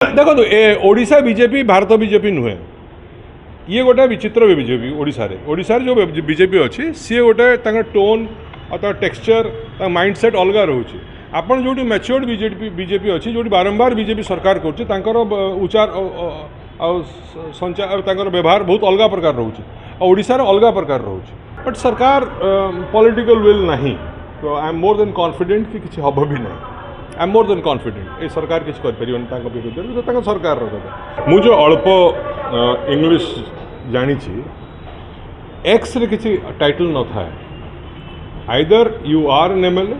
देखो Odisha BJP Bharat BJP नुहे ये गोटे विचित्र बीजेपी ओडिशा जो बीजेपी अच्छी सी गोटे टोन और टेक्सचर माइंडसेट अलग रोचे आपन जो मैच्योर्ड बीजेपी अच्छी जो बारंबार बीजेपी सरकार कर उच्चार संचार व्यवहार बहुत अलग प्रकार रोचे ओडिशार अलग प्रकार रोचे बट सरकार पॉलिटिकल विल नहीं तो I am more than confident कि किसी हम भी नहीं I am more than confident ये सरकार किसी कर विरुद्ध सरकार मुझे अल्प इंग्लिश जानी एक्स रे किसी टाइटल न था either you are an MLA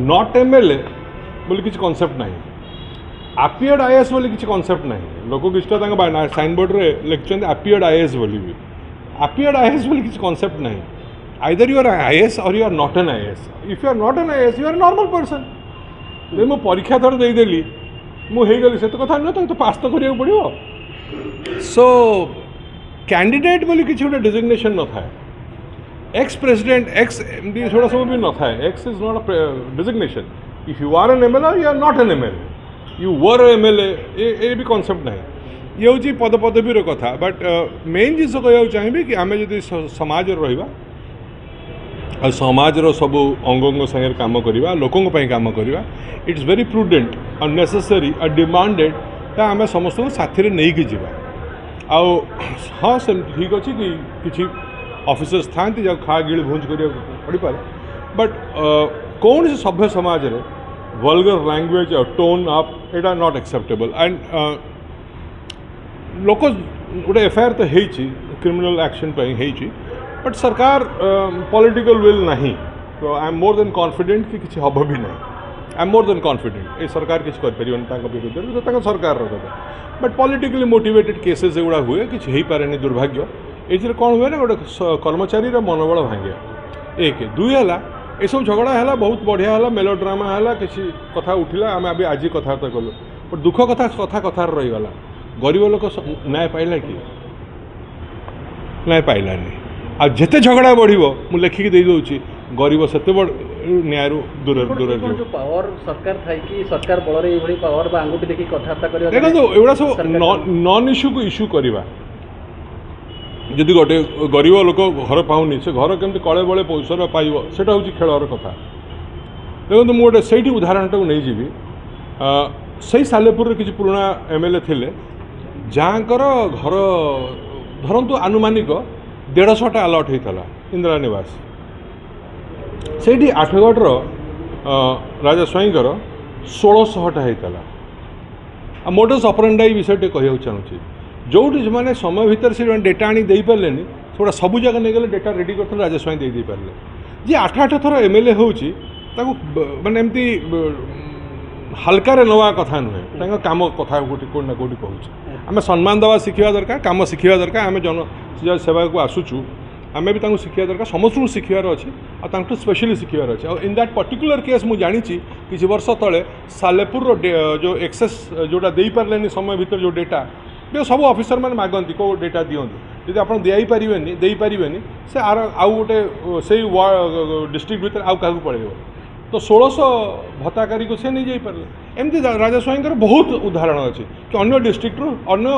not MLA बोली किसी कॉन्सेप्ट नहीं अपियर्ड आईएएस बोली किसी कॉन्सेप्ट नहीं लोक किसी साइन बोर्ड रे लिखते अपियर्ड आईएएस बोली भी अपियर्ड आईएएस बोली किसी कॉन्सेप्ट नहीं either you are IAS or you are not an IAS if you are not an IAS you are normal person जे मु परीक्षा थर देदेली मुझे से कथा नुह तो पास तो करिया पड़ो सो कैंडिडेट बोली किसी गोटे डिजिग्नेशन न था एक्स प्रेसिडेंट एक्स एमडी छोड़ा सब भी न था ex is not a designation if you are an MLA you are not an MLA you were MLA ये भी कॉन्सेप्ट नहीं ये हूँ पद पदवीर कथा बट मेन जिस कह चाहिए कि आम जो समाज रहा समाजर सब अंग सागर कम करवा लोकों कम करवा इट्स वेरी प्रूडेंट अननेसेसरी और डिमांडेड आम समस्त साथी नहीं कि आउ हाँ से ठीक अच्छे कि किसी ऑफिसर्स था जब खा गिड़ भूंज कर पड़ पाए बट कौन से सभ्य समाज रे वल्गर लैंग्वेज और टोन आप एटा नॉट एक्सेप्टेबल एंड लोक गोटे एफआईआर तो है क्रिमिनल एक्शन बट सरकार पॉलिटिकल विल नहीं तो I am more than confident कि किसी हम भी नहीं I am more than confident ये सरकार किसी कर विरुद्ध तो सरकार बट पॉलिटिकली मोटिवेटेड केसेस एगुड़ा हुए किसी हो पारे दुर्भाग्य ये कौन हुए ना गोटे कर्मचारी मनोबल भांगे एक दुई है ये सब झगड़ा है बहुत बढ़िया है मेलो ड्रामा है किसी कथा उठिला आम अभी आज कथबार्ता कलु बट दुख कथा कथा कथार रहीगला गरीब लोक न्याय पाइला कि न्याय पाइलानी आ जिते झगड़ा बढ़ो मुझे लेखिकी दे दूसरी गरीब से बड़ न्याय दूर दूर जो पावर सरकार थाई कि सरकार बल ये पावर आंगुठी देखिए कथबार्ता देखो एगुड़ा सब नॉन इश्यू को इश्यू करवा जदि गोटे गरीब लोक घर पाऊनी से घर केमती कले बड़े पैसा पाइब से हूँ खेलर कथा देखो मुझे से उदाहरणटा को नहीं जीवी से सालेपुर किसी पुराना एमएलए थे जहाँ घर धरतु आनुमानिक 150टा अलॉट होता इंदिरा निवास से आठगढ़ राजा स्वाईंकर 1600टा होता मोडस ऑपरेंडाई विषय कह चाहूँगी जोटी से समय भितर से डेटा आनी दे पारे थोड़ा सब जगह नहीं गले डेटा रेडी करते राजा स्वाई दे पारे जी 8 थर एमएलए होची माने एमती हल्का नवा कथा नुहे काम कथा कौट ना कौटी कहूँ आम सम्मान देवा शिखा दरकार कम शिखा दरकार आम जन सेवा को आसुचु आम भी शिखा दरकार समस्त शिखार अच्छे और स्पेशली शिखार अच्छे और इन दैट पर्टिकुलर केस मुझे जानी किसी वर्ष तले सालेपुर जो एक्सेस जोटा दे पारे समय भितर जो डेटा सब ऑफिसर मैंने मागती कौ डेटा दिंतु जब आप दे पारे से आउ गोटे से डिस्ट्रिक्ट भीतर आउ क्या पड़े तो 1600 भत्ताकारी को से नहीं जापारे एमती राजा स्वाईंकर बहुत उदाहरण अच्छे कि अन्य डिस्ट्रिक्ट रू अन्य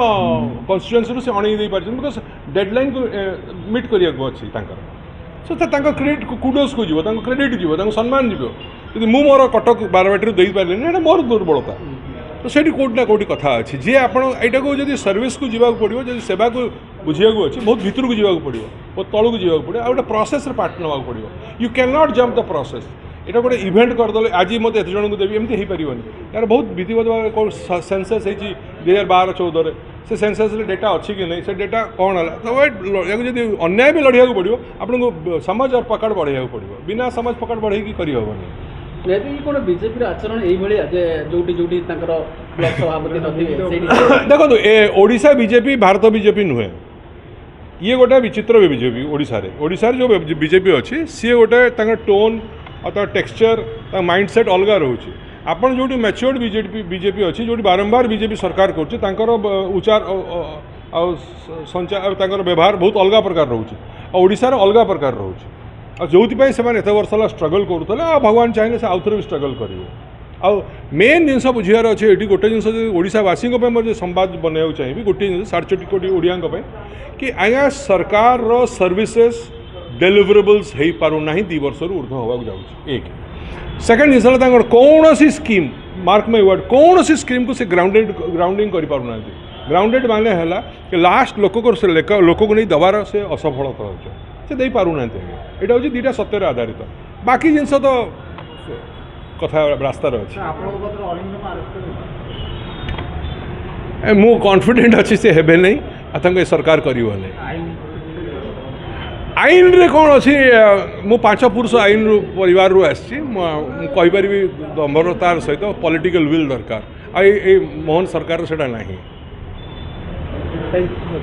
कन्स्टिट्युएंसी से अणई पार्टी बिकज डेडलाइन को मीट करने सो क्रेडिट कुडोस को जीव क्रेडिट जीव सम्मान जीव यदि मु मोर कटक बारवाटी दे पारे मोर दुर्बलता तो से कौटना कौटी कथा अच्छी जी आप यहाँ को जब सर्विस को जीवा पड़ो जब सेवा को बुझा अच्छे बहुत भितर को जीवा पड़ो बहुत तलू को जीवा पड़ो आ गए प्रोसेस पार्ट ना पड़ो you can not jump the process यहाँ गोटे इवेंट करदे आज मत एत जन को देवी एमती हो पारे यार बहुत विधिवत भाव कौन सेंसस हो 2012-14 से सेंसस डेटा अच्छी कि नहीं से डेटा कौन है तो या जब अन्याय भी लड़िया पड़ो आपको समाज और पकड़ बढ़ाया पड़ो बिना समाज पकड़ बढ़े करहबनी निहती कौन बीजेपी आचरण ये जोटी जोटी ब्लॉक सभापति देखो ओडिशा बीजेपी भारत बीजेपी नुहे ये गोटे विचित्र बीजेपी ओडिशा जो बीजेपी अच्छी सी गोटे टोन और टेक्सचर माइंडसेट अलग रोचे आपन जो मैच्योर्ड बीजेपी अच्छी जो बारंबार बीजेपी सरकार कर उच्चार संचार व्यवहार बहुत अलग प्रकार रोचे ओडिशार अलग प्रकार रोचे और जो से एत वर्ष स्ट्रगल करूँ भगवान चाहिए से आउ थे भी स्ट्रगल करेंगे आ मेन जिनस बुझार अच्छे ये गोटे जिन ओडावासी संवाद बनवाक चाहिए गोटे जिन 67 कोटी ओडिया कि आज्ञा सरकार सर्विसेस डेलीवरेबल्स हो पारना 2 वर्ष ऊर्ध होगा जाऊँगी एक सेकेंड जिन कौन सी स्कीम मार्क माय वर्ड कौन सी स्कीम को से ग्राउंडिंग कर पारना ग्राउंडेड माने है कि लास्ट लोक को नहीं दबार से असफलता से दे पारना यहाँ हूँ 2टा सत्यर आधारित बाकी जिनस तो कथा रास्तार अच्छे मु कॉन्फिडेंट अच्छी से हेबे नहीं आतंक सरकार करियो नहीं आईन रे कौन अच्छी मु 5 पुरुष आईन परिवार रू आसपारी दम्भरतार सहित पॉलिटिकल विल दरकार मोहन सरकार से नहीं।